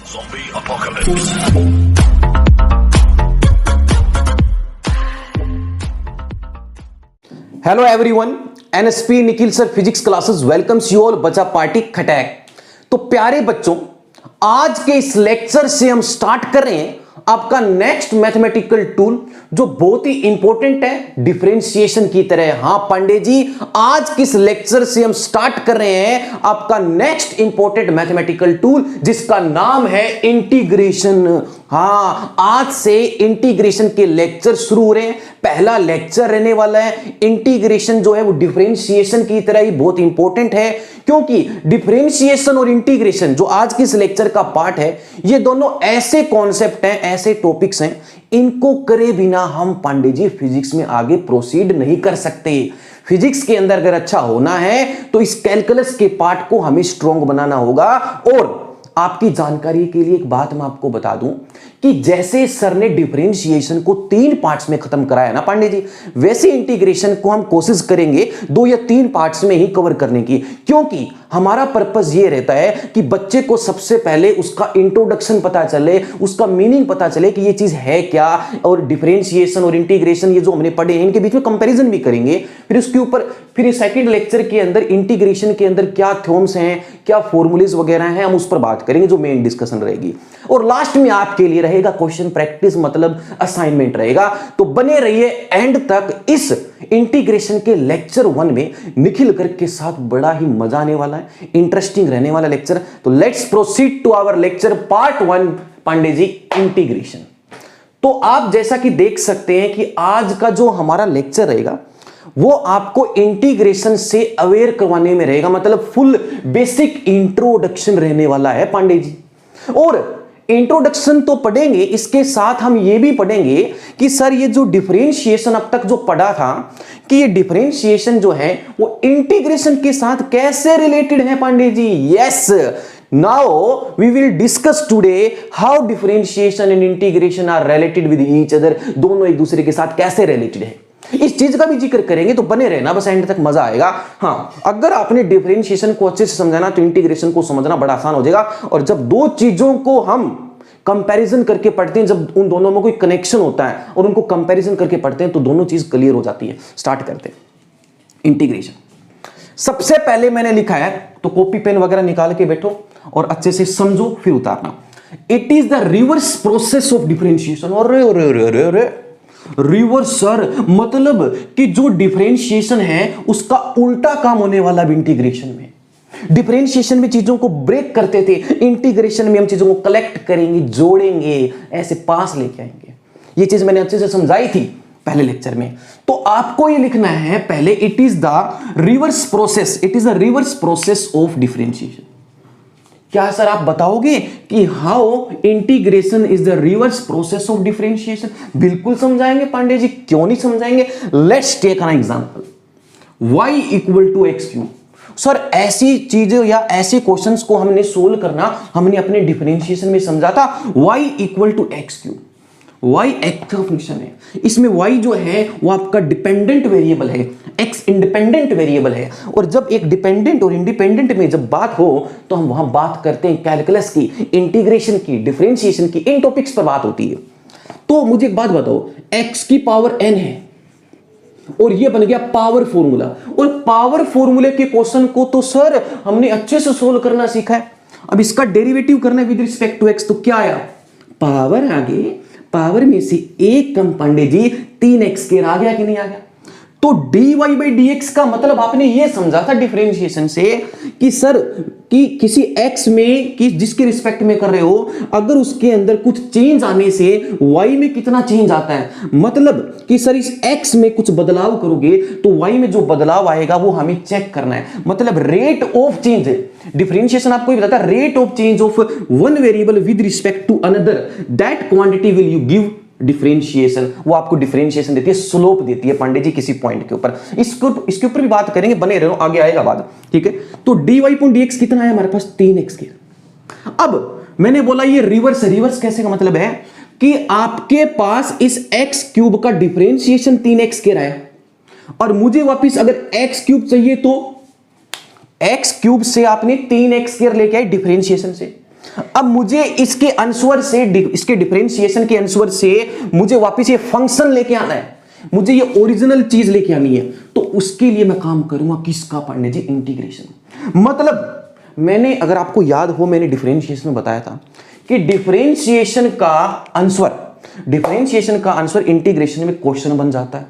Zombie apocalypse. Hello everyone, NSP Nikhil sir physics classes welcomes you all बच्चा party खटैक। तो प्यारे बच्चों, आज के इस लेक्चर से हम स्टार्ट कर रहे हैं आपका नेक्स्ट मैथमेटिकल टूल जो बहुत ही इंपॉर्टेंट है डिफरेंशिएशन की तरह। हां पांडे जी, आज किस लेक्चर से हम स्टार्ट कर रहे हैं आपका नेक्स्ट इंपॉर्टेंट मैथमेटिकल टूल जिसका नाम है इंटीग्रेशन। हां, आज से इंटीग्रेशन के लेक्चर शुरू हो रहे हैं। पहला लेक्चर रहने वाला है इंटीग्रेशन जो है वो डिफरेंशिएशन की तरह ही बहुत इंपॉर्टेंट है, क्योंकि डिफरेंशिएशन और इंटीग्रेशन जो आज के इस लेक्चर का पार्ट है ये दोनों ऐसे कॉन्सेप्ट हैं, ऐसे टॉपिक्स हैं, इनको करे बिना हम पांडे जी फिजिक्स में आगे प्रोसीड नहीं कर सकते। फिजिक्स के अंदर अगर अच्छा होना है तो इस कैलकुलस के पार्ट को हमें स्ट्रॉन्ग बनाना होगा। और आपकी जानकारी के लिए एक बात मैं आपको बता दूं कि जैसे सर ने डिफरेंशिएशन को 3 पार्ट्स में खत्म कराया ना पांडे जी, वैसे इंटीग्रेशन को हम कोशिश करेंगे 2 या 3 पार्ट्स में ही कवर करने की, क्योंकि हमारा पर्पस ये रहता है कि बच्चे को सबसे पहले उसका इंट्रोडक्शन पता चले, उसका मीनिंग पता चले कि ये चीज है क्या, और डिफरेंशिएशन और इंटीग्रेशन ये जो हमने पढ़े हैं इनके बीच में कंपैरिजन भी करेंगे। फिर उसके ऊपर फिर सेकंड लेक्चर के अंदर इंटीग्रेशन के अंदर क्या थ्योरम्स हैं, क्या फॉर्मूलेज वगैरह हैं, हम उस पर बात करेंगे जो मेन डिस्कशन रहेगी। और लास्ट में आपके लिए रहेगा क्वेश्चन प्रैक्टिस, मतलब असाइनमेंट रहेगा। तो बने रहिए एंड तक। इस इंटीग्रेशन के लेक्चर 1 में निखिल गर्ग के साथ बड़ा ही मजा आने वाला है, इंटरेस्टिंग रहने वाला लेक्चर। तो let's proceed to our lecture part 1 Pandey ji, integration. तो आप जैसा कि देख सकते हैं कि आज का जो हमारा लेक्चर रहेगा वो आपको इंटीग्रेशन से अवेयर करवाने में रहेगा, मतलब फुल बेसिक इंट्रोडक्शन रहने वाला है पांडे जी। और इंट्रोडक्शन तो पढ़ेंगे, इसके साथ हम ये भी पढ़ेंगे कि सर ये जो डिफरेंशिएशन अब तक जो पढ़ा था कि ये डिफरेंशिएशन जो है वो इंटीग्रेशन के साथ कैसे रिलेटेड है Pandey ji. Yes, now we will discuss today how differentiation and integration are related with each other. दोनों एक दूसरे के साथ कैसे रिलेटेड है इस चीज का भी जिक्र करेंगे। तो बने रहना, बस एंड तक मजा आएगा। हाँ, अगर आपने डिफरेंशिएशन को अच्छे से समझाना तो इंटीग्रेशन को समझना बड़ा आसान हो जाएगा। और जब दो चीजों को हम कंपैरिजन करके पढ़ते हैं, जब उन दोनों में कोई कनेक्शन होता है और उनको कंपैरिजन करके पढ़ते हैं तो दोनों चीज क्लियर हो जाती है। स्टार्ट करते हैं इंटीग्रेशन। सबसे पहले मैंने लिखा है, तो कॉपी पेन वगैरह निकाल के बैठो और अच्छे से समझो फिर उतारना। It is the reverse process of differentiation. और रिवर्स सर, मतलब कि जो डिफरेंशिएशन है उसका उल्टा काम होने वाला भी इंटीग्रेशन में। डिफरेंशिएशन में चीजों को ब्रेक करते थे, इंटीग्रेशन में हम चीजों को कलेक्ट करेंगे, जोड़ेंगे, ऐसे पास लेके आएंगे। ये चीज मैंने अच्छे से समझाई थी पहले लेक्चर में। तो आपको ये लिखना है पहले, it is the reverse process, it is the reverse process of differentiation. क्या सर आप बताओगे कि how integration is the reverse process of differentiation? बिल्कुल समझाएंगे पांडे जी, क्यों नहीं समझाएंगे। Let's take an example, y equal to x cube. Sir ऐसी चीजें या ऐसे क्वेश्चंस को हमने सोल्व करना, हमने अपने डिफरेंशिएशन में समझा था y equal to x cube. y x का फंक्शन है, इसमें y जो है वो आपका डिपेंडेंट वेरिएबल है, x इंडिपेंडेंट वेरिएबल है। और जब एक डिपेंडेंट और इंडिपेंडेंट में जब बात हो तो हम वहां बात करते हैं कैलकुलस की, इंटीग्रेशन की, डिफरेंशिएशन की, इन टॉपिक्स पर बात होती है। तो मुझे एक बात बताओ, x की पावर n है और ये बन गया पावर फॉर्मूला, और पावर फॉर्मूले के क्वेश्चन को तो सर हमने अच्छे से सोल्व करना सीखा है। अब इसका डेरिवेटिव करना है विद रिस्पेक्ट टू x, तो क्या आया, पावर आगे, पावर में से एक कम पांडे जी 3x स्क्वायर आ गया कि नहीं आ गया। तो dy by dx का मतलब आपने ये समझा था डिफरेंशिएशन से कि सर कि किसी x में कि जिसके रिस्पेक्ट में कर रहे हो, अगर उसके अंदर कुछ चेंज आने से y में कितना चेंज आता है, मतलब कि सर इस x में कुछ बदलाव करोगे तो y में जो बदलाव आएगा वो हमें चेक करना है, मतलब रेट ऑफ चेंज है। डिफरेंशिएशन आपको ये बताता है rate of change of one variable with respect to another, that quantity will you give differentiation. वो आपको डिफरेंशिएशन देती है, स्लोप देती है पांडे जी किसी पॉइंट के ऊपर। इसके ऊपर भी बात करेंगे, बने रहो, आगे आएगा बात, ठीक है। तो dy/dx कितना है हमारे पास, 3x के। अब मैंने बोला ये रिवर्स, रिवर्स कैसे का मतलब है कि आपके पास इस x क्यूब का डिफरेंशिएशन 3x के रहा है, और मुझे वापिस अगर x क्यूब चाहिए तो x क्यूब से आपने 3x स्क्वायर लेके आए डिफरेंशिएशन से, अब मुझे इसके आंसर से, इसके डिफरेंशिएशन के आंसर से मुझे वापस ये फंक्शन लेके आना है, मुझे ये ओरिजिनल चीज लेके आनी है। तो उसके लिए मैं काम करूंगा किसका पांडे जी? इंटीग्रेशन। मतलब मैंने, अगर आपको याद हो, मैंने डिफरेंशिएशन में बताया था कि डिफरेंशिएशन का आंसर इंटीग्रेशन में क्वेश्चन बन जाता है।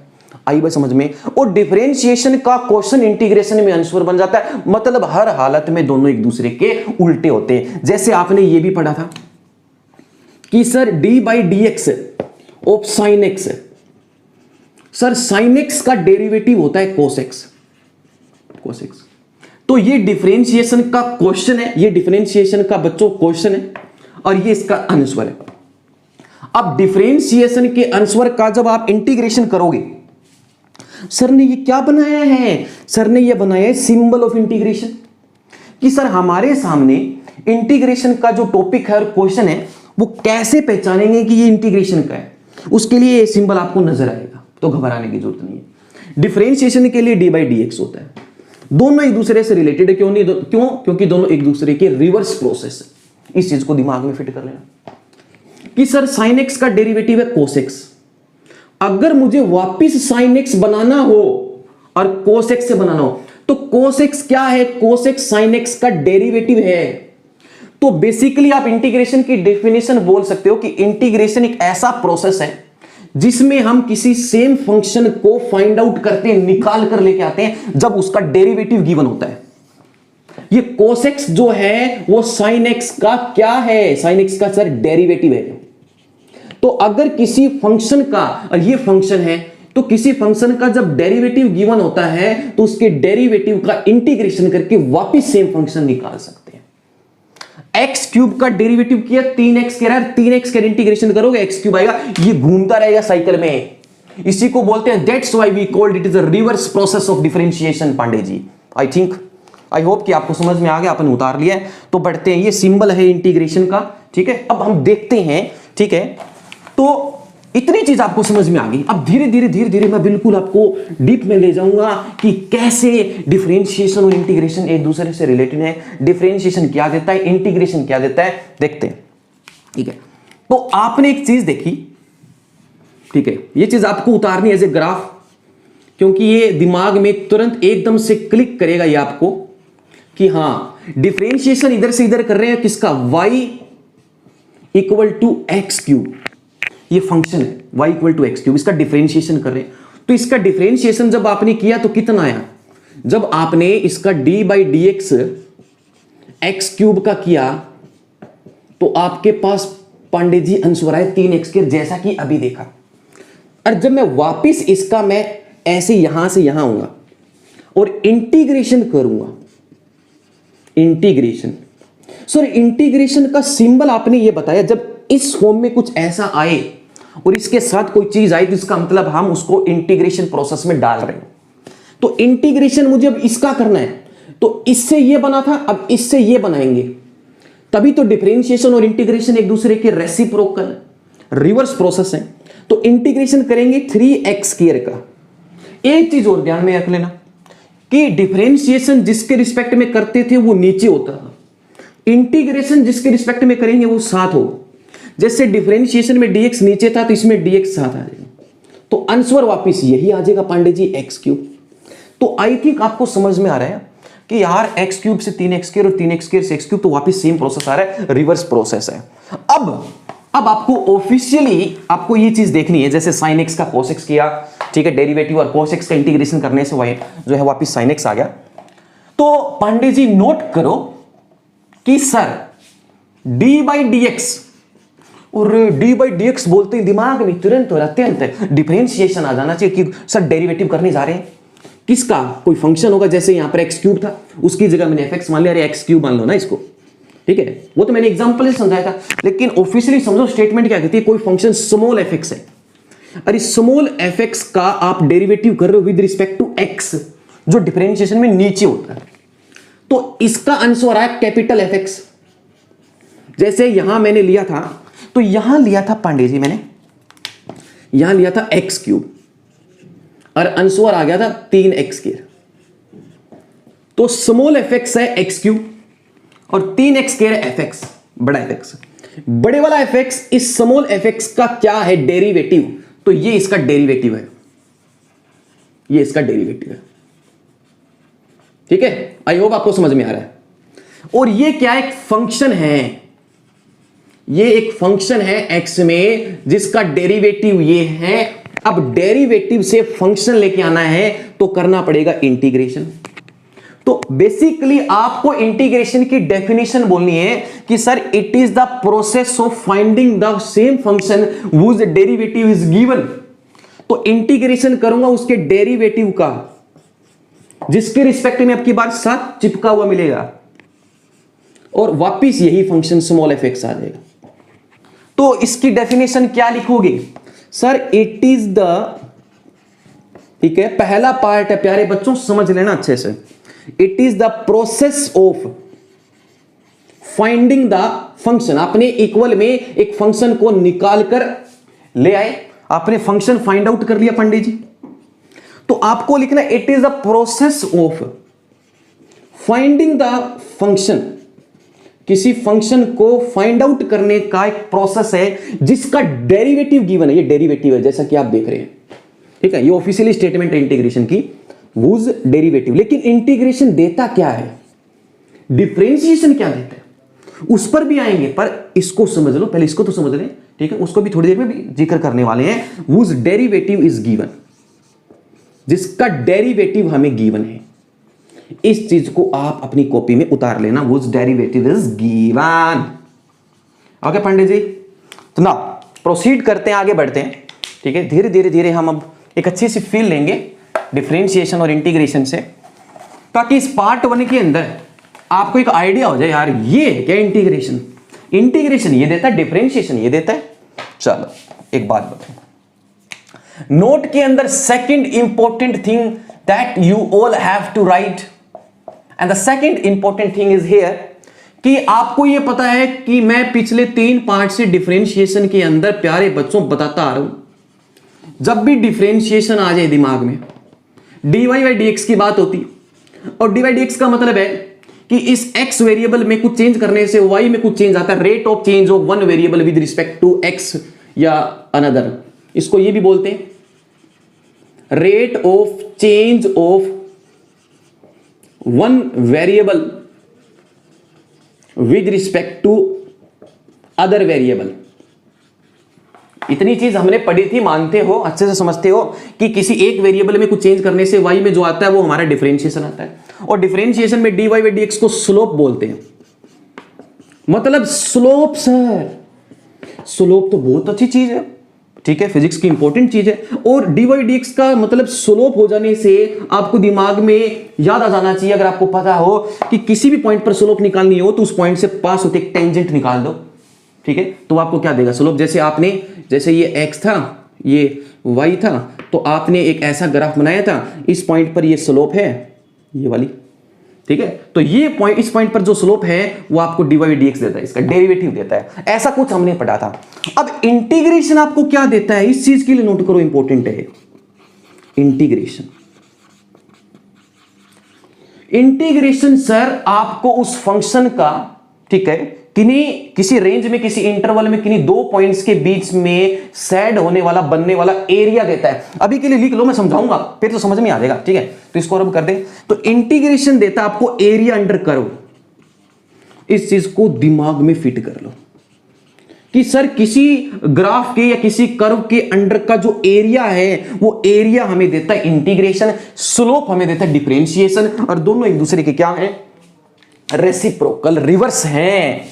आई बात समझ में? और डिफरेंशिएशन का क्वेश्चन इंटीग्रेशन में आंसर बन जाता है। मतलब हर हालत में दोनों एक दूसरे के उल्टे होते हैं। जैसे आपने ये भी पढ़ा था कि sir D by D x of sine x, sir sine x का डेरिवेटिव होता है कोस एक्स। तो ये डिफरेंशिएशन का क्वेश्चन है, ये डिफरेंशिएशन का बच्चों क्वेश्चन है, और ये इसका आंसर है। अब डिफरेंशिएशन के आंसर का जब आप इंटीग्रेशन करोगे, सर ने ये क्या बनाया है? सर ने ये बनाया है सिंबल ऑफ इंटीग्रेशन। कि सर हमारे सामने इंटीग्रेशन का जो टॉपिक है और क्वेश्चन है, वो कैसे पहचानेंगे कि ये इंटीग्रेशन का है? उसके लिए ये सिंबल आपको नजर आएगा, तो घबराने की जरूरत नहीं है। डिफरेंशिएशन के लिए डी बाई डी एक्स होता है। दोनों एक दूसरे से रिलेटेड है। क्यों? क्योंकि दोनों एक दूसरे के रिवर्स प्रोसेस है। इस चीज को दिमाग में फिट कर लेना कि सर साइन एक्स का डेरिवेटिव है कोस एक्स। अगर मुझे वापिस साइन एक्स बनाना हो और कोस एक्स से बनाना हो, तो कोस एक्स क्या है? कोस एक्स साइन एक्स का डेरिवेटिव है। तो बेसिकली आप इंटीग्रेशन की डेफिनेशन बोल सकते हो कि इंटीग्रेशन एक ऐसा प्रोसेस है जिसमें हम किसी सेम फंक्शन को फाइंड आउट करते हैं, निकाल कर लेके आते हैं जब उसका डेरिवेटिव गिवन होता है। ये cos x जो है वो sin x का क्या है? sin x का सर डेरिवेटिव है। तो अगर किसी फंक्शन का, और ये फंक्शन है, तो किसी फंक्शन का जब डेरिवेटिव गिवन होता है तो उसके डेरिवेटिव का इंटीग्रेशन करके वापस सेम फंक्शन निकाल सकते हैं। एक्स क्यूब का डेरिवेटिव किया 3x कह रहा है, 3x का इंटीग्रेशन करोगे एक्स क्यूब आएगा, ये घूमता रहेगा साइकिल में। इसी को बोलते हैं, that's why we called it is a reverse process of differentiation. Pandey ji I hope कि आपको समझ में आ गया, अपन उतार लिया है। तो बढ़ते हैं, ये सिंबल है इंटीग्रेशन का, ठीक है। अब हम देखते हैं, ठीक है। तो इतनी चीज आपको समझ में आ गई। अब धीरे धीरे मैं बिल्कुल आपको डीप में ले जाऊंगा कि कैसे डिफरेंशिएशन और इंटीग्रेशन एक दूसरे से रिलेटेड है। डिफरेंशिएशन क्या देता है, इंटीग्रेशन क्या देता है, देखते हैं, ठीक है। तो आपने एक चीज देखी, ठीक है, ये चीज आपको उतारनी एज ए ग्राफ, क्योंकि ये दिमाग में तुरंत एकदम से क्लिक करेगा ये आपको कि हां डिफरेंशिएशन इधर से इधर कर रहे हैं किसका, y equal to x cube. ये फंक्शन है y equal to x cube, इसका डिफरेंशिएशन कर रहे हैं। तो इसका डिफरेंशिएशन जब आपने किया तो कितना आया? जब आपने इसका d by D x x cube का किया तो आपके पास पांडे जी आंसर आए 3x के, जैसा कि अभी देखा। और जब मैं वापिस इसका मैं ऐसे यहां से यहां आऊंगा और इंटीग्रेशन करूंगा, इंटीग्रेशन, सर इंटीग्रेशन का सिंबल आपने ये बताया, जब इस फॉर्म में कुछ ऐसा आए और इसके साथ कोई चीज आई तो इसका मतलब हम उसको इंटीग्रेशन प्रोसेस में डाल रहे हैं। तो इंटीग्रेशन मुझे अब इसका करना है, तो इससे ये बना था, अब इससे ये बनाएंगे, तभी तो डिफरेंशिएशन और इंटीग्रेशन एक दूसरे के रेसिप्रोकल रिवर्स प्रोसेस है। तो इंटीग्रेशन करेंगे 3x स्क्वायर का। एक चीज और ध्यान में रख लेना कि डिफरेंशिएशन जिसके रिस्पेक्ट में करते थे वो नीचे होता था, इंटीग्रेशन जिसके रिस्पेक्ट में करेंगे वो साथ होगा। जैसे डिफरेंशिएशन में dx नीचे था तो इसमें dx साथ आ जाएगा, तो आंसर वापस यही आ जाएगा पांडे जी, एक्स क्यूब। तो आई थिंक आपको समझ में आ रहा है कि यार एक्स क्यूब से 3x स्क्वायर और 3x स्क्वायर से एक्स क्यूब, तो वापस सेम प्रोसेस आ रहा है, रिवर्स प्रोसेस है। अब आपको ऑफिशियली आपको ये चीज देखनी है, जैसे sin x का cos x किया, ठीक है, डेरिवेटिव, और cos x का इंटीग्रेशन करने से वही जो है वापस sin x आ गया। तो पांडे जी नोट करो कि sir d by D x, और d बाई डी एक्स बोलते ही दिमाग में तुरंत और अत्यंत डिफरेंशिएशन आ जाना चाहिए कि सर डेरिवेटिव करने जा रहे हैं किसका, कोई फंक्शन होगा। जैसे यहां पर एक्स क्यूब था, उसकी जगह मैंने fx मान लिया, अरे एक्स क्यूब मान लो ना इसको, ठीक है। वो तो मैंने एग्जांपल से समझाया था, लेकिन ऑफिशियली समझो स्टेटमेंट क्या कहती है, कोई फंक्शन स्मॉल fx है, और इस स्मॉल fx का आप डेरिवेटिव कर रहे हो विद रिस्पेक्ट टू x, जो डिफरेंशिएशन में नीचे होता है, तो इसका आंसर आया कैपिटल fx। जैसे यहां मैंने लिया था, तो यहां लिया था पांडे जी, मैंने यहां लिया था एक्स क्यूब और आंसर आ गया था 3x स्क्वायर। तो स्मॉल fx है एक्स क्यूब और 3x स्क्वायर है fx। बड़ा एफ, बड़े वाला एफ एक्स इस स्मॉल एफ एक्स का क्या है डेरिवेटिव, तो ये इसका डेरिवेटिव है, ये इसका डेरिवेटिव है। ठीक है, आई होप आपको समझ में आ रहा है। और ये क्या एक फंक्शन है, ये एक फंक्शन है एक्स में जिसका डेरिवेटिव ये है। अब डेरिवेटिव से फंक्शन लेके आना है तो करना पड़ेगा इंटीग्रेशन। तो बेसिकली आपको इंटीग्रेशन की डेफिनेशन बोलनी है कि sir it is the process of finding the same function whose derivative is given. तो इंटीग्रेशन करूंगा उसके डेरिवेटिव का जिसके रिस्पेक्ट में आपकी बार साथ चिपका हुआ मिलेगा और वापिस यही फंक्शन स्मॉल एफ एक्स आ जाएगा। तो इसकी डेफिनेशन क्या लिखोगे सर, इट इज द, ठीक है, पहला पार्ट है प्यारे बच्चों समझ लेना अच्छे से, it is the process of finding the function. आपने इक्वल में एक फंक्शन को निकाल कर ले आए, आपने फंक्शन फाइंड आउट कर लिया पंडित जी, तो आपको लिखना it is the process of finding the function. किसी फंक्शन को फाइंड आउट करने का एक प्रोसेस है जिसका डेरिवेटिव गिवन है, ये डेरिवेटिव है जैसा कि आप देख रहे हैं। ठीक है, ये ऑफिशियली स्टेटमेंट है इंटीग्रेशन की, वूज डेरिवेटिव। लेकिन इंटीग्रेशन देता क्या है, डिफरेंशिएशन क्या देता है, उस पर भी आएंगे, पर इसको समझ लो पहले, इसको तो समझ लें। ठीक है, उसको भी थोड़ी देर में भी जिक्र करने वाले हैं। वूज डेरिवेटिव इज गिवन, जिसका डेरिवेटिव हमें गिवन है, इस चीज को आप अपनी कॉपी में उतार लेना, whose derivative is given. Okay Pandit ji, तो ना प्रोसीड करते हैं, आगे बढ़ते हैं। ठीक है, धीरे धीरे धीरे हम अब एक अच्छी सी फील लेंगे डिफरेंशिएशन और इंटीग्रेशन से, ताकि इस पार्ट 1 के अंदर आपको एक आइडिया हो जाए यार ये क्या इंटीग्रेशन, इंटीग्रेशन ये देता है, डिफरेंशिएशन ये देता है। चलो एक बात बताओ, नोट के अंदर second important thing that you all have to write, and the second important thing is here कि आपको यह पता है कि मैं पिछले 3 पार्ट से डिफरेंशिएशन के अंदर प्यारे बच्चों बताता आ रहा हूं, जब भी डिफरेंशिएशन आ जाए दिमाग में dy बाई dx की बात होती है, और dy बाई dx का मतलब है कि इस x वेरिएबल में कुछ चेंज करने से y में कुछ चेंज आता है, rate of change of one variable with respect to x या अनदर, इसको ये भी बोलते हैं rate of change of one variable with respect to other variable. इतनी चीज हमने पढ़ी थी, मानते हो, अच्छे से समझते हो कि किसी एक वेरिएबल में कुछ चेंज करने से y में जो आता है वो हमारा डिफरेंशिएशन आता है, और डिफरेंशिएशन में dy बाई dx को स्लोप बोलते हैं। मतलब स्लोप सर, स्लोप तो बहुत अच्छी चीज है, ठीक है, फिजिक्स की इंपॉर्टेंट चीज है, और dy बाई dx का मतलब स्लोप हो जाने से आपको दिमाग में याद आ जाना चाहिए, अगर आपको पता हो कि किसी भी पॉइंट पर स्लोप निकालनी हो तो उस पॉइंट से पास होते एक टेंजेंट निकाल दो। ठीक है, तो आपको क्या देगा स्लोप, जैसे आपने, जैसे ये x था ये y था, तो आपने एक ऐसा ग्राफ बनाया था, इस पॉइंट पर ये स्लोप है ये वाली, ठीक है, तो ये पॉइंट, इस पॉइंट पर जो स्लोप है वो आपको dy बाई dx देता है, इसका डेरिवेटिव देता है, ऐसा कुछ हमने पढ़ा था। अब इंटीग्रेशन आपको क्या देता है, इस चीज के लिए नोट करो, इंपॉर्टेंट है इंटीग्रेशन। इंटीग्रेशन सर आपको उस फंक्शन का, ठीक है, किसी रेंज में, किसी इंटरवल में, किन्हीं 2 पॉइंट्स के बीच में सेड होने वाला, बनने वाला एरिया देता है। अभी के लिए लिख लो, मैं समझाऊंगा फिर तो समझ में आ जाएगा। ठीक है, तो इसको अब कर दे, तो इंटीग्रेशन देता है आपको एरिया अंडर कर्व। इस चीज को दिमाग में फिट कर लो कि सर किसी ग्राफ के या किसी कर्व के अंडर का जो एरिया है वो एरिया हमें देता है इंटीग्रेशन, स्लोप हमें देता है डिफरेंशिएशन, और दोनों एक दूसरे के क्या है, रेसिप्रोकल, रिवर्स हैं।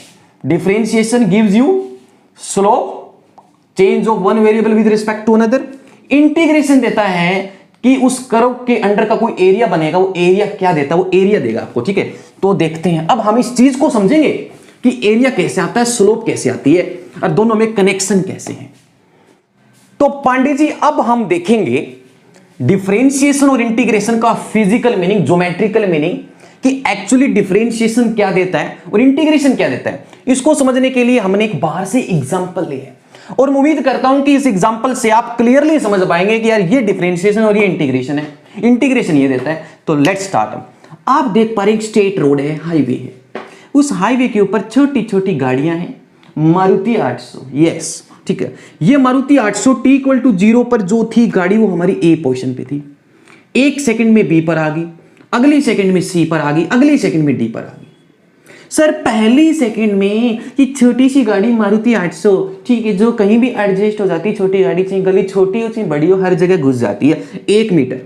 Differentiation gives you slope, change of one variable with respect to another. Integration देता है कि उस कर्व के अंडर का कोई एरिया बनेगा, वो एरिया क्या देता है, वो एरिया देगा आपको। ठीक है, तो देखते हैं, अब हम इस चीज को समझेंगे कि एरिया कैसे आता है, स्लोप कैसे आती है, और दोनों में कनेक्शन कैसे है। तो पांडे जी अब हम देखेंगे डिफरेंशिएशन और इंटीग्रेशन का फिजिकल मीनिंग, ज्योमेट्रिकल मीनिंग, कि एक्चुअली डिफरेंशिएशन क्या देता है और इंटीग्रेशन क्या देता है। इसको समझने के लिए हमने एक बाहर से एग्जांपल लिया है, और मैं उम्मीद करता हूं कि इस एग्जांपल से आप क्लियरली समझ पाएंगे कि यार ये डिफरेंशिएशन और ये इंटीग्रेशन है, इंटीग्रेशन ये देता है। तो लेट्स स्टार्ट। आप देख पा रहे हैं स्ट्रेट रोड है, हाईवे है, उस हाईवे के ऊपर छोटी छोटी गाड़ियां हैं, मारुति 800, यस ठीक है। ये मारुति 800 t इक्वल टू 0 पर जो थी गाड़ी वो हमारी ए पोजीशन पे थी, एक सेकंड में बी पर आ गई, अगली सेकंड में सी पर आ गई, अगली सेकंड में डी पर आ गई। सर पहली सेकंड में ये छोटी सी गाड़ी मारुति 800 ठीक है, जो कहीं भी एडजस्ट हो जाती है, छोटी गाड़ी चाहे गली छोटी हो चाहे बड़ी हो हर जगह घुस जाती है, 1 मीटर,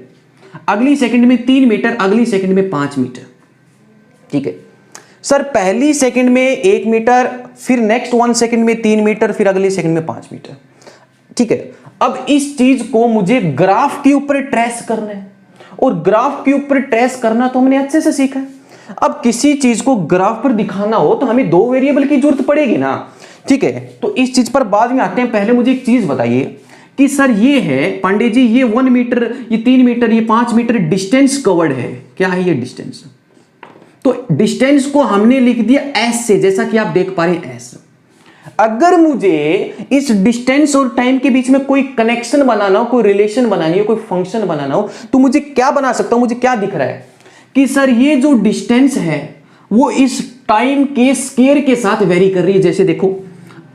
अगली सेकंड में 3 मीटर, अगली सेकंड में 5 मीटर, ठीक है। सर पहली सेकंड में 1 मीटर, फिर नेक्स्ट 1 सेकंड में 3 मीटर, फिर अगली सेकंड में 5 मीटर, ठीक है। अब इस चीज को मुझे ग्राफ के ऊपर ट्रेस करना है, और ग्राफ के ऊपर ट्रेस करना तो हमने अच्छे से सीखा है। अब किसी चीज को ग्राफ पर दिखाना हो तो हमें 2 वेरिएबल की जरूरत पड़ेगी ना, ठीक है। तो इस चीज पर बाद में आते हैं, पहले मुझे एक चीज बताइए कि सर ये है पांडे जी, ये 1 मीटर, ये 3 मीटर, ये 5 मीटर डिस्टेंस कवर्ड है, क्या है ये डिस्टेंस? तो डिस्टेंस को हमने लिख दिया एस से, जैसा कि आप देख पा रहे हैं एस। अगर मुझे इस डिस्टेंस और टाइम के बीच में कोई कनेक्शन बनाना हो, कोई रिलेशन बनानी हो, कोई फंक्शन बनाना हो, तो मुझे क्या बना सकता हूं? मुझे क्या दिख रहा है कि सर ये जो डिस्टेंस है वो इस टाइम के स्केयर के साथ वेरी कर रही है। जैसे देखो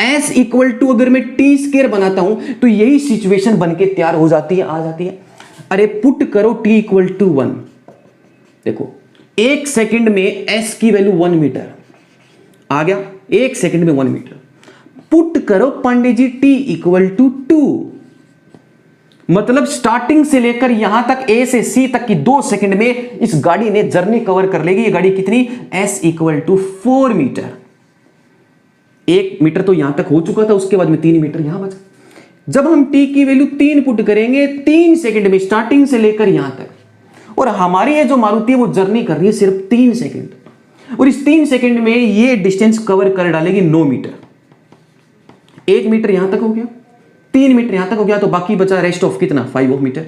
s इक्वल टू अगर मैं टी स्केयर बनाता हूं तो यही सिचुएशन बनके तैयार हो जाती है, आ जाती है। अरे पुट करो t इक्वल टू 1, देखो 1 सेकंड में s की वैल्यू 1 मीटर आ गया, 1 सेकंड में 1 मीटर। पुट करो Pandey ji t equal to 2, मतलब स्टार्टिंग से लेकर यहां तक a से c तक की 2 सेकंड में इस गाड़ी ने जर्नी कवर कर लेगी। ये गाड़ी कितनी? s equal to 4 metre. 1 metre तो यहां तक हो चुका था, उसके बाद में 3 मीटर यहां बचा। जब हम t की वैल्यू 3 पुट करेंगे 3 सेकंड में स्टार्टिंग से लेकर यहां तक, और हमारी ये जो मारुति है वो जर्नी कर रही है सिर्फ 3 सेकंड, और इस 3 सेकंड में ये डिस्टेंस कवर कर डालेगी 9 मीटर। 1 मीटर यहां तक हो गया, 3 मीटर यहां तक हो गया, तो बाकी बचा रेस्ट ऑफ कितना? 5 मीटर,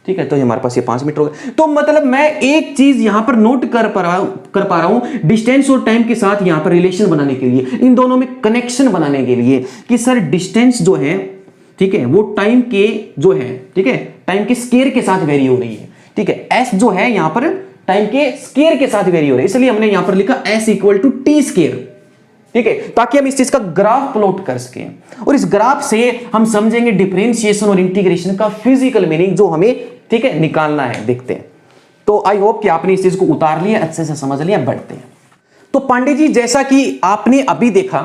ठीक है। तो हमारे पास ये 5 मीटर हो गया। तो मतलब मैं एक चीज यहां पर नोट कर पा रहा हूं डिस्टेंस और टाइम के साथ यहां पर रिलेशन बनाने के लिए, इन दोनों में कनेक्शन बनाने के लिए कि सर डिस्टेंस जो है, ठीक है, वो टाइम के जो है, ठीक है, टाइम के स्केयर के साथ वेरी हो रही है, ठीक है। एस जो है यहां पर टाइम के स्केयर के साथ वेरी हो रही है, इसलिए हमने यहां पर लिखा s equal to t square, ठीक है, ताकि हम इस चीज का ग्राफ प्लॉट कर सकें, और इस ग्राफ से हम समझेंगे डिफरेंशिएशन और इंटीग्रेशन का फिजिकल मीनिंग जो हमें, ठीक है, निकालना है। देखते हैं। तो आई होप कि आपने इस चीज को उतार लिया, अच्छे से समझ लिया। बढ़ते हैं। तो पांडे जी जैसा कि आपने अभी देखा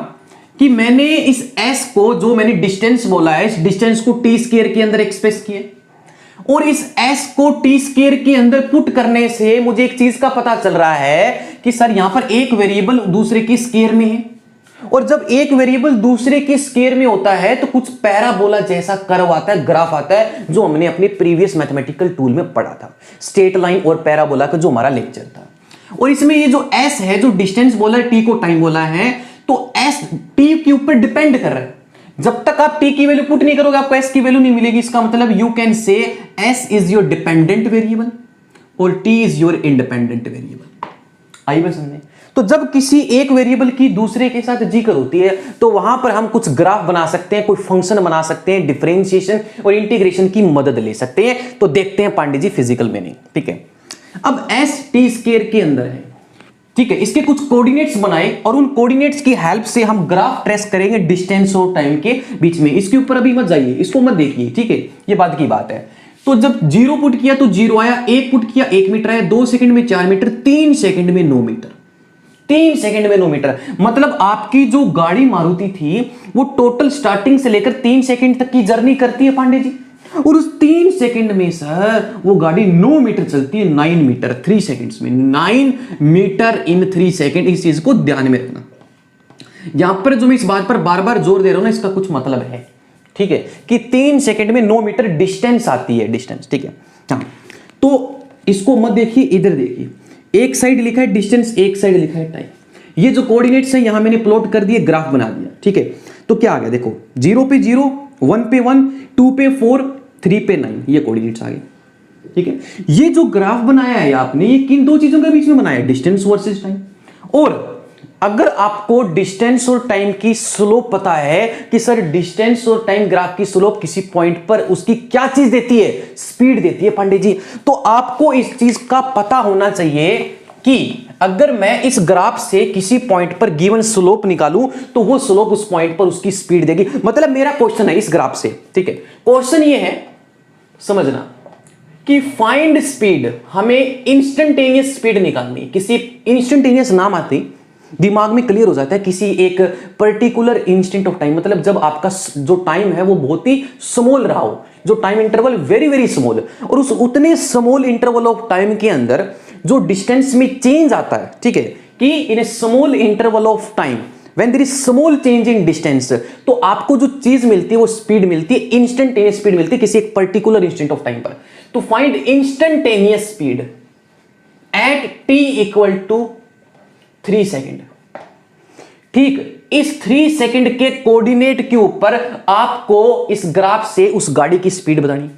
कि मैंने इस s को, जो मैंने डिस्टेंस बोला है, इस डिस्टेंस को टी स्क्वायर के अंदर एक्सप्रेस किया, और इस s को टी स्क्वायर के अंदर पुट करने से मुझे एक चीज का पता चल रहा है कि सर यहां पर एक वेरिएबल दूसरे की स्क्वायर में है, और जब एक वेरिएबल दूसरे के स्क्वायर में होता है तो कुछ पैराबोला जैसा कर्व आता है, ग्राफ आता है, जो हमने अपने प्रीवियस मैथमेटिकल टूल में पढ़ा था, स्ट्रेट लाइन और पैराबोला का जो हमारा लेक्चर था। और इसमें ये जो s है, जो डिस्टेंस बोला है, t को टाइम बोला है, तो s t के ऊपर डिपेंड कर रहा है। जब तक आप t की वैल्यू पुट नहीं करोगे आपको s की वैल्यू नहीं मिलेगी। इसका मतलब you can say s is your dependent variable और t is your independent variable. आई बात समझे? तो जब किसी एक वेरिएबल की दूसरे के साथ जिक्र होती है तो वहां पर हम कुछ ग्राफ बना सकते हैं, कोई फंक्शन बना सकते हैं, डिफरेंशिएशन और इंटीग्रेशन की मदद ले सकते हैं। तो देखते हैं पांडे जी फिजिकल मीनिंग, ठीक है। अब s t स्क्वायर के अंदर है, ठीक है, इसके कुछ कोऑर्डिनेट्स बनाए और उन कोऑर्डिनेट्स की हेल्प से हम ग्राफ ट्रेस करेंगे डिस्टेंस और टाइम के बीच में। इसके ऊपर अभी मत जाइए, इसको मत देखिए, ठीक है, ये बात की बात है। तो जब 0 पुट किया तो 0 आया, 1 पुट किया 1 मीटर आया, 2 सेकंड में 4 मीटर, 3 सेकंड में 9 मीटर, 3 सेकंड में 9 मीटर। मतलब आपकी जो गाड़ी मारुति थी वो टोटल स्टार्टिंग से लेकर 3 सेकंड तक की जर्नी करती है पांडे जी, और उस 3 सेकंड में सर वो गाड़ी 9 मीटर चलती है, 9 मीटर 3 सेकंड्स में, 9 मीटर इन 3 सेकंड। इस चीज को ध्यान में रखना। यहां पर जो मैं इस बात पर बार बार जोर दे रहा हूं ना, इसका कुछ मतलब है, ठीक है, कि 3 सेकंड में 9 मीटर डिस्टेंस आती है, डिस्टेंस, ठीक है। हाँ, तो इसको मत देखिए, इधर देखिए, एक साइड लिखा है डिस्टेंस, एक साइड लिखा है टाइम। ये जो कोऑर्डिनेट्स है यहां मैंने प्लॉट कर दिए, ग्राफ बना दिया, ठीक है। तो क्या आ गया देखो, 0 पे 0, 1 पे 1, 2 पे 4, 3 पे 9, ये कोऑर्डिनेट्स आ गए, ठीक है। ये जो ग्राफ बनाया है आपने, ये किन दो चीजों के बीच में बनाया है? Distance versus time. और अगर आपको डिस्टेंस और टाइम की स्लोप पता है कि सर डिस्टेंस और टाइम ग्राफ की स्लोप किसी पॉइंट पर उसकी क्या चीज देती है? स्पीड देती है पांडे जी। तो आपको इस चीज का पता होना चाहिए कि अगर मैं इस ग्राफ से किसी पॉइंट पर गिवन स्लोप निकालूं तो वो स्लोप उस पॉइंट पर उसकी स्पीड देगी। मतलब मेरा क्वेश्चन है इस ग्राफ से, ठीक है, क्वेश्चन ये है समझना कि फाइंड स्पीड, हमें इंस्टेंटेनियस स्पीड निकालनी। किसी इंस्टेंटेनियस नाम आते ही दिमाग में क्लियर हो जाता है किसी एक पर्टिकुलर इंस्टेंट ऑफ टाइम, मतलब जब आपका जो टाइम है वो बहुत ही स्मॉल रहा हो, जो time interval very very small, और उस उतने स्मॉल इंटरवल ऑफ टाइम के अंदर जो डिस्टेंस में चेंज आता है, ठीक है, कि in a small interval of time when there is small change in distance, तो आपको जो चीज मिलती है वो स्पीड मिलती है, इंस्टेंटेनियस स्पीड मिलती है किसी एक पर्टिकुलर इंस्टेंट ऑफ टाइम पर। तो find instantaneous speed at t equal to 3 second. ठीक, इस 3 सेकेंड के कोऑर्डिनेट के ऊपर आपको इस ग्राफ से उस गाड़ी की स्पीड बतानी।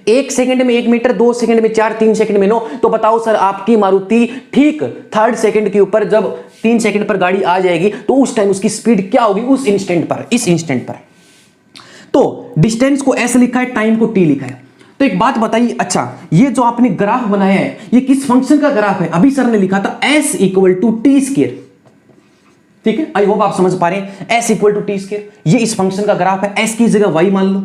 1 सेकंड में 1 मीटर, 2 सेकंड में 4, 3 सेकंड में 9। तो बताओ सर आपकी मारुति ठीक 3rd सेकंड के ऊपर जब 3 सेकंड पर गाड़ी आ जाएगी तो उस टाइम उसकी स्पीड क्या होगी उस इंस्टेंट पर, इस इंस्टेंट पर। तो डिस्टेंस को एस लिखा है, टाइम को टी लिखा है। तो एक बात बताइए, अच्छा ये जो आपने ग्राफ बनाया है ये किस फंक्शन का ग्राफ है? अभी सर ने लिखा था s equal to t square, ठीक है, आई होप आप समझ पा रहे हैं। s equal to t square, ये इस फंक्शन का ग्राफ है। s की जगह y मान लो,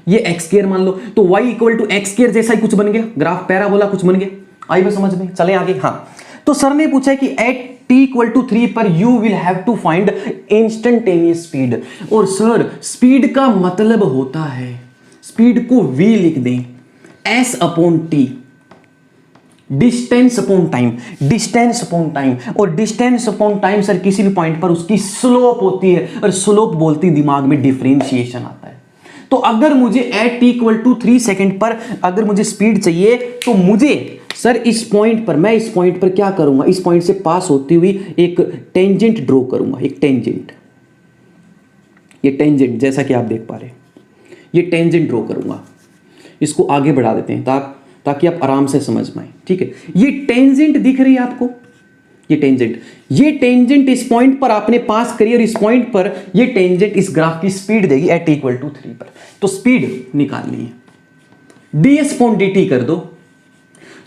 ये x स्क्वायर मान लो, तो y equal to x square जैसा ही कुछ बन गया, ग्राफ पैराबोला कुछ बन गया। आई बात समझ में? चले आगे। हाँ, तो सर ने पूछा है कि एट t इक्वल टू 3 पर you will have to find instantaneous speed. और सर स्पीड का मतलब होता है, स्पीड को v लिख दें, s upon T, distance upon time, distance upon time. और डिस्टेंस अपॉन टाइम सर किसी भी पॉइंट पर उसकी स्लोप होती है, और स्लोप बोलती दिमाग में डिफरेंशिएशन आता है। तो अगर मुझे at t equal to 3 second पर अगर मुझे स्पीड चाहिए तो मुझे सर इस पॉइंट पर, मैं इस पॉइंट पर क्या करूंगा, इस पॉइंट से पास होती हुई एक टेंजेंट ड्रॉ करूंगा, एक टेंजेंट, ये टेंजेंट जैसा कि आप देख पा रहे हैं, ये टेंजेंट ड्रॉ करूंगा। इसको आगे बढ़ा देते हैं ताकि आप आराम से समझ पाएं, ठीक है। ये टेंजेंट दिख रही है आपको, ये टेंजेंट इस पॉइंट पर आपने पास करी, और इस पॉइंट पर ये टेंजेंट इस ग्राफ की स्पीड देगी एट इक्वल टू 3 पर। तो स्पीड निकालनी है, ds अपॉन dt कर दो।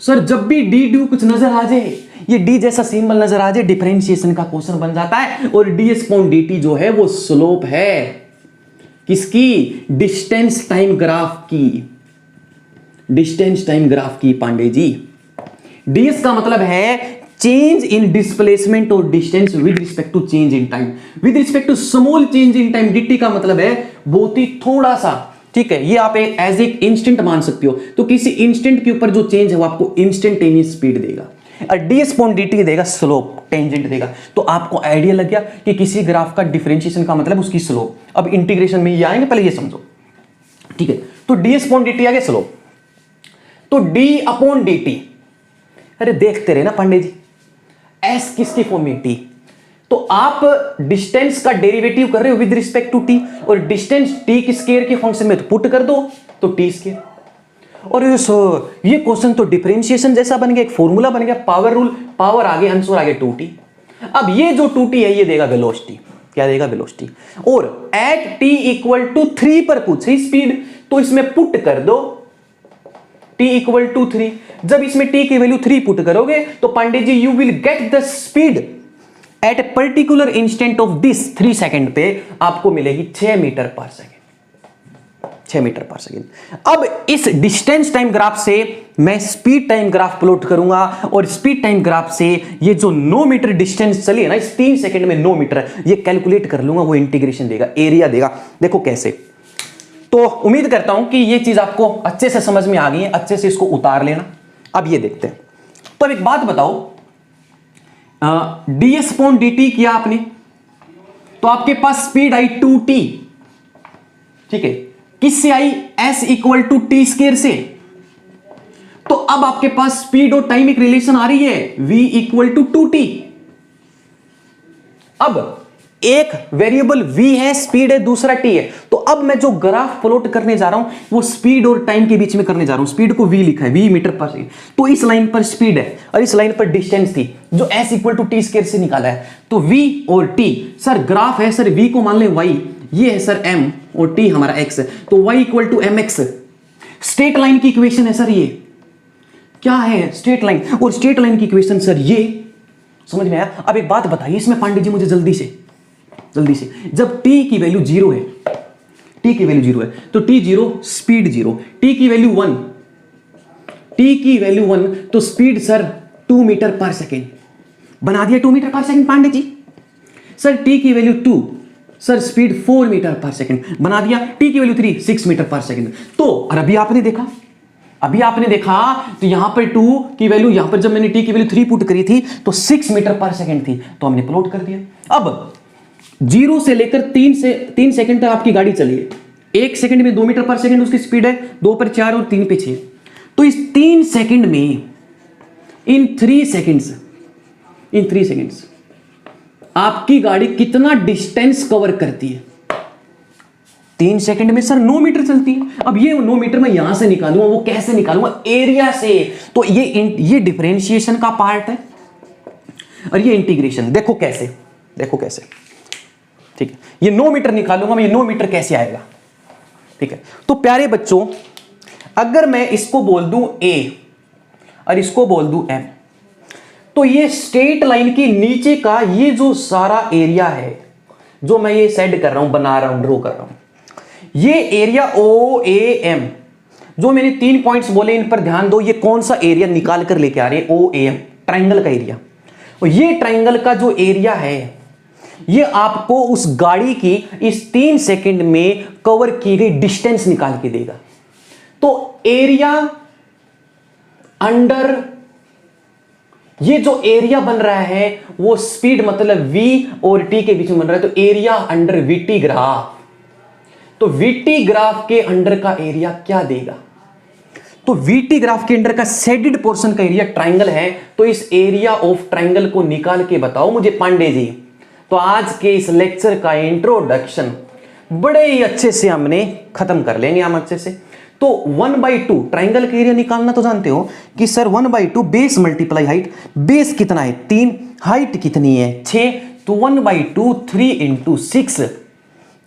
सर जब भी डी कुछ नजर आ जाए, ये d जैसा सिंबल नजर आ जाए, डिफरेंशिएशन का क्वेश्चन बन जाता है। और ds अपॉन dt जो है वो स्लोप है किसकी, डिस्टेंस टाइम ग्राफ की, डिस्टेंस टाइम ग्राफ की पांडे जी। ds का मतलब है चेंज इन डिस्प्लेसमेंट और distance with respect to change in time, with respect to small change in time. dt का मतलब है बहुत ही थोड़ा सा, ठीक है, ये आप एज एक इंस्टेंट मान सकते हो। तो किसी इंस्टेंट के ऊपर जो चेंज है वो आपको इंस्टेंटेनियस स्पीड देगा, और ds अपॉन dt देगा स्लोप, टेंजेंट देगा। तो आपको आइडिया लग गया कि किसी ग्राफ का डिफरेंशिएशन का मतलब उसकी स्लोप। अब इंटीग्रेशन में ये आएंगे, पहले ये समझो, ठीक है। तो ds अपॉन dt आ गया स्लोप, तो d अपॉन dt, अरे देखते रहे ना पांडे जी, s किसकी फॉर्म में t, तो आप डिस्टेंस का डेरिवेटिव कर रहे हो विद रिस्पेक्ट टू t, और डिस्टेंस t की स्क्वायर के फंक्शन में तो पुट कर दो तो t स्क्वायर। और ये क्वेश्चन तो डिफरेंशिएशन जैसा बन गया, एक फॉर्मूला बन गया, पावर रूल, पावर आगे आंसर आगे 2t। अब ये जो 2t है ये देगा वेलोसिटी, क्या देगा, वेलोसिटी। और एट t इक्वल टू 3 पर पूछे स्पीड, तो इसमें पुट कर दो t इक्वल टू 3। जब इसमें t की वैल्यू 3 पुट करोगे तो Pandey ji you will get the speed at a particular instant of this 3 second पे आपको मिलेगी 6 मीटर पर सेकेंड, 6 मीटर पर सेकेंड। अब इस डिस्टेंस टाइम ग्राफ से मैं स्पीड टाइम ग्राफ प्लॉट करूंगा, और स्पीड टाइम ग्राफ से ये जो 9 मीटर डिस्टेंस चली है ना, इस 3 सेकेंड में 9 मीटर ये कैलकुलेट कर लूंगा, वो इंटीग्रेशन देगा, एरिया देगा। देखो कैसे। तो उम्मीद करता हूं कि ये चीज आपको अच्छे से समझ में आ गई है, अच्छे से इसको उतार लेना। अब ये देखते हैं। तो अब एक बात बताओ, ds अपॉन dt किया आपने, तो आपके पास स्पीड आई 2t, ठीक है, किससे आई, s equal to t square से। तो अब आपके पास स्पीड और टाइम एक रिलेशन आ रही है, v इक्वल टू 2t। अब एक वेरिएबल v है, स्पीड है, दूसरा t है। तो अब मैं जो ग्राफ प्लॉट करने जा रहा हूं वो स्पीड और टाइम के बीच में करने जा रहा हूं। स्पीड को v लिखा है, v मीटर पर सेकंड, तो इस लाइन पर स्पीड है और इस लाइन पर डिस्टेंस थी जो s equal to t square से निकाला है। तो v और t, सर ग्राफ है, सर v को मान ले y, ये है सर m और t हमारा x है, तो y equal to mx। Straight line की इक्वेशन है सर, ये क्या है, स्ट्रेट लाइन। और स्ट्रेट लाइन की इक्वेशन सर समझ में आया? अब एक बात बताइए इसमें पांडे जी मुझे जल्दी से, जब t की वैल्यू 0 है, t की वैल्यू 0 है तो t 0 स्पीड 0, t की वैल्यू 1 तो स्पीड सर 2 मीटर पर सेकेंड, बना दिया 2 मीटर पर second Pandey ji. Sir t की वैल्यू 2, सर स्पीड 4 मीटर पर सेकेंड, बना दिया। t की वैल्यू 3, 6 मीटर पर सेकेंड। तो और अभी आपने देखा तो यहां पर 2 की वैल्यू, यहां पर जब मैंने t की वैल्यू 3 पुट करी थी तो 6 मीटर पर सेकेंड थी, तो हमने प्लॉट कर दिया। अब 0 से लेकर 3 सेकंड तक आपकी गाड़ी चली है, 1 सेकंड में 2 मीटर पर सेकंड उसकी स्पीड है, 2 पर 4 और 3 पे 6। तो इस 3 सेकंड में, इन 3 सेकंड्स आपकी गाड़ी कितना डिस्टेंस कवर करती है? 3 सेकंड में सर 9 मीटर चलती है। अब ये 9 मीटर मैं यहां से निकालूंगा, वो कैसे निकालूंगा? एरिया से। तो ये डिफरेंशिएशन का पार्ट है और ये इंटीग्रेशन। देखो कैसे, ठीक है, ये 9 मीटर निकालूंगा मैं, ये 9 मीटर कैसे आएगा? ठीक है, तो प्यारे बच्चों अगर मैं इसको बोल दूं A और इसको बोल दूं M, तो ये स्ट्रेट लाइन के नीचे का ये जो सारा एरिया है, जो मैं ये सेट कर रहा हूं, बना रहा हूं, ड्रॉ कर रहा हूं, ये एरिया OAM, जो मैंने 3 पॉइंट्स बोले इन पर ध्यान दो। ये कौन सा एरिया निकाल कर लेके आ रहे हैं? OAM, ट्राइंगल का एरिया। और ये ट्राइंगल का जो एरिया है, ये आपको उस गाड़ी की इस 3 सेकंड में कवर की गई डिस्टेंस निकाल के देगा। तो एरिया अंडर ये जो एरिया बन रहा है वो स्पीड मतलब v और t के बीच में बन रहा है, तो एरिया अंडर vt ग्राफ। तो vt ग्राफ के अंडर का एरिया क्या देगा? तो vt ग्राफ के अंडर का शेडेड पोर्शन का एरिया ट्राइंगल है, तो इस एरिया ऑफ ट्राइंगल को निकाल के बताओ मुझे पांडे जी। तो आज के इस लेक्चर का इंट्रोडक्शन बड़े ही अच्छे से हमने खत्म कर लेंगे हम अच्छे से। तो 1/2 ट्राइंगल का एरिया निकालना तो जानते हो कि sir 1/2 base multiply height, base कितना है 3, हाइट कितनी है 6, तो 1/2 3 × 6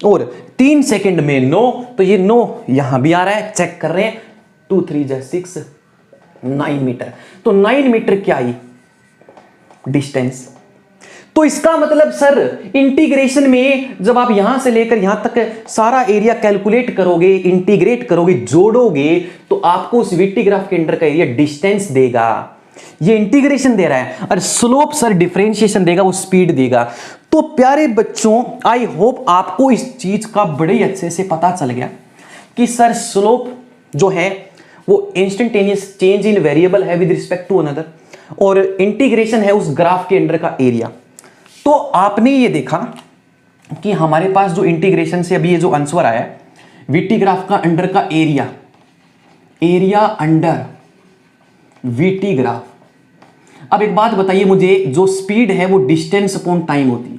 और 3 सेकंड में 9, तो ये 9 यहां भी आ रहा है, चेक कर रहे हैं, 2 3 × 6 9 मीटर। तो 9 मीटर क्या आई डिस्टेंस। तो इसका मतलब सर इंटीग्रेशन में जब आप यहां से लेकर यहां तक सारा एरिया कैलकुलेट करोगे, इंटीग्रेट करोगे, जोड़ोगे, तो आपको उस VT ग्राफ के अंडर का एरिया डिस्टेंस देगा। ये इंटीग्रेशन दे रहा है, और स्लोप सर डिफरेंशिएशन देगा, वो स्पीड देगा। तो प्यारे बच्चों आई होप आपको इस चीज का बड़े ही अच्छे से पता चल गया कि सर स्लोप जो है वो इंस्टेंटेनियस चेंज इन वेरिएबल है विद रिस्पेक्ट टू अनदर, और इंटीग्रेशन है उस ग्राफ के अंडर का एरिया। तो आपने ये देखा कि हमारे पास जो इंटीग्रेशन से अभी ये जो आंसर आया VT ग्राफ का अंडर का एरिया अंडर VT ग्राफ। अब एक बात बताइए मुझे, जो स्पीड है वो डिस्टेंस अपॉन टाइम होती है,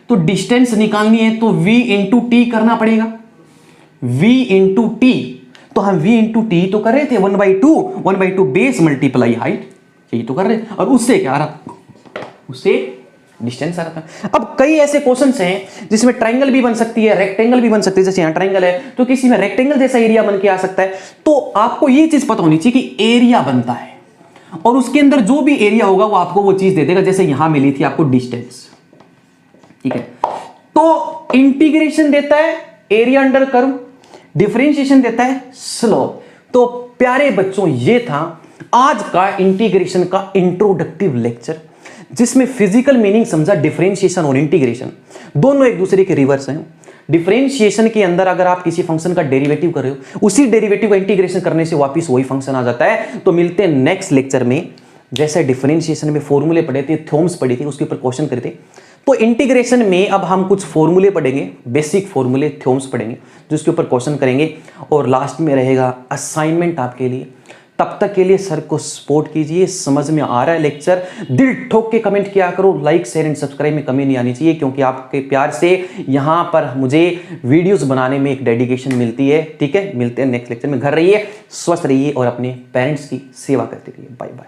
तो डिस्टेंस निकालनी है तो V × T करना पड़ेगा, V × T। तो हम V × T तो कर रहे थे 1/2 बेस मल्टीप्लाई हाइट, यही तो कर रहे थे, और उससे क्या आ रहा, उससे डिस्टेंस आ रहा था। अब कई ऐसे क्वेश्चंस हैं जिसमें ट्रायंगल भी बन सकती है, रेक्टेंगल भी बन सकती है। जैसे यहां ट्रायंगल है तो किसी में रेक्टेंगल जैसा एरिया बन के आ सकता है। तो आपको ये चीज पता होनी चाहिए कि एरिया बनता है और उसके अंदर जो भी एरिया होगा वो आपको वो चीज दे देगा। जैसे यहां मिली थी आपको डिस्टेंस, ठीक है। तो इंटीग्रेशन देता है एरिया अंडर कर्व, डिफरेंशिएशन देता है स्लोप। तो प्यारे बच्चों ये था आज का इंटीग्रेशन का इंट्रोडक्टिव लेक्चर, जिसमें फिजिकल मीनिंग समझा। डिफरेंशिएशन और इंटीग्रेशन दोनों एक दूसरे के रिवर्स हैं। डिफरेंशिएशन के अंदर अगर आप किसी फंक्शन का डेरिवेटिव कर रहे हो, उसी डेरिवेटिव का इंटीग्रेशन करने से वापस वही फंक्शन आ जाता है। तो मिलते हैं नेक्स्ट लेक्चर में। जैसे डिफरेंशिएशन में फॉर्मूले पढ़े थे, थ्योरम्स पढ़ी थी, उसके ऊपर क्वेश्चन करे थे, तो इंटीग्रेशन में अब हम कुछ फॉर्मूले पढ़ेंगे, बेसिक फॉर्मूले, थ्योरम्स पढ़ेंगे, जिसके ऊपर क्वेश्चन करेंगे। और लास्ट में रहेगा असाइनमेंट आपके लिए। तब तक के लिए सर को सपोर्ट कीजिए। समझ में आ रहा है लेक्चर, दिल ठोक के कमेंट किया करो। लाइक शेयर एंड सब्सक्राइब में कमी नहीं आनी चाहिए, क्योंकि आपके प्यार से यहाँ पर मुझे वीडियोस बनाने में एक डेडिकेशन मिलती है। ठीक है, मिलते हैं नेक्स्ट लेक्चर में। घर रहिए, स्वस्थ रहिए और अपने पेरेंट्स की सेवा करते रहिए। Bye bye.